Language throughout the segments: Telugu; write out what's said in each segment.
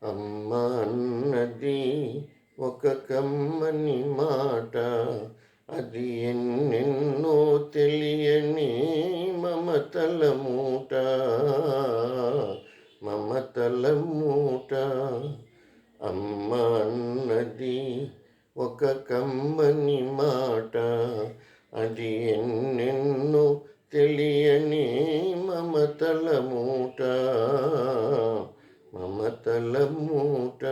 అమ్మ అన్నది ఒక కమ్మని మాట, అది ఎన్నెన్నో తెలియని మమతల మూట, మమతల మూట. అమ్మ అన్నది ఒక కమ్మని మాట, అది ఎన్నెన్నో తెలియని మమతల మూట, మమతల మూట.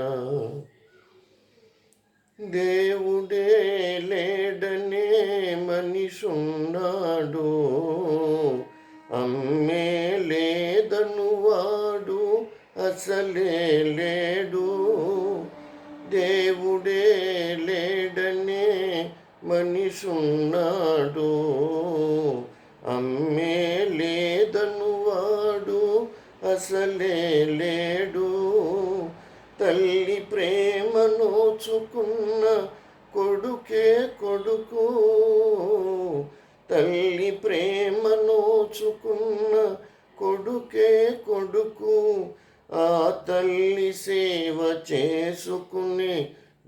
దేవుడే లేడనే మనిషున్నాడు, అమ్మే లేదను వాడు అసలే లేడు. దేవుడే లేడనే మనిషున్నాడు, అమ్మే లేదను వాడు అసలే లేడు. తల్లి ప్రేమ నోచుకున్న కొడుకే కొడుకు, తల్లి ప్రేమ నోచుకున్న కొడుకే కొడుకు. ఆ తల్లి సేవ చేసుకునే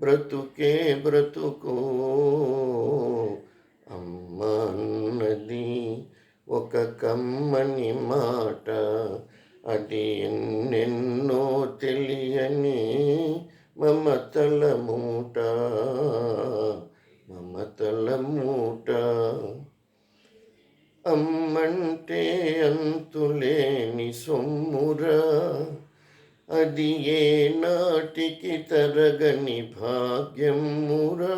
బ్రతుకే బ్రతుకు. అమ్మ అన్నది ఒక కమ్మని మాట, అది ఎన్నెన్నో తెలియని మమతల మూట, మమతల మూట. అమ్మంటే అంతులేని సొమ్మురా, అది ఏ నాటికి తరగని భాగ్యమురా.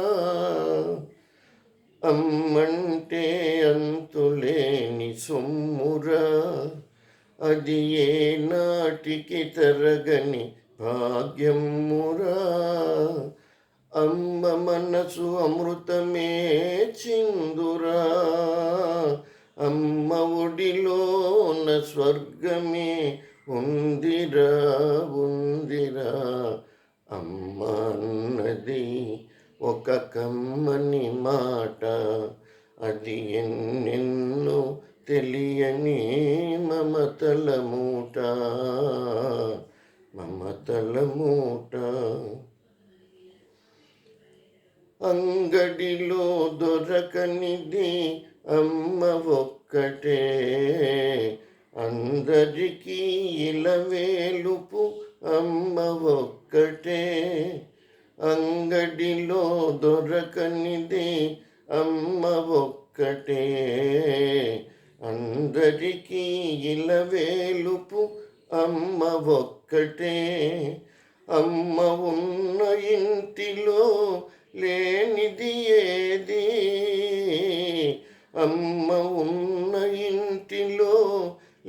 అమ్మంటే అంతులేని సొమ్మురా, అది ఏ నాటికి తరగని భాగ్యమురా. అమ్మ మనసు అమృతమే చిందురా, అమ్మ ఒడిలోన స్వర్గమే ఉందిరా, ఉందిరా. అమ్మ అన్నది ఒక కమ్మని మాట, అది ఎన్నెన్నో తెలియని మమతల మూట, మమతల మూట. అంగడిలో దొరకనిది అమ్మ ఒక్కటే, అందరికీ ఇలవేలుపు అమ్మ ఒక్కటే. అంగడిలో దొరకనిది అమ్మ ఒక్కటే, అందరికీ ఇలవేలుపు అమ్మ ఒక్కటే. అమ్మ ఉన్న ఇంటిలో లేనిది ఏది, అమ్మ ఉన్న ఇంటిలో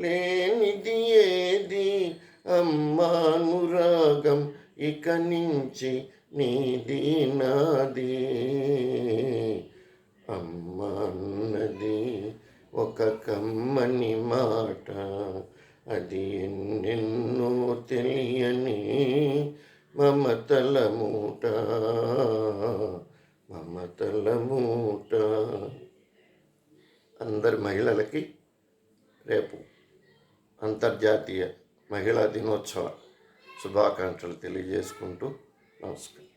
లేనిది ఏది. అమ్మానురాగం ఇక నుంచి నీది నాది. అమ్మ అన్నది ఒక కమ్మని మాట, అది ఎన్నెన్నో తెలియని మమతల మూట, మమతల మూట. అందరి మహిళలకి రేపు అంతర్జాతీయ మహిళా దినోత్సవ శుభాకాంక్షలు తెలియజేసుకుంటూ నమస్కారం.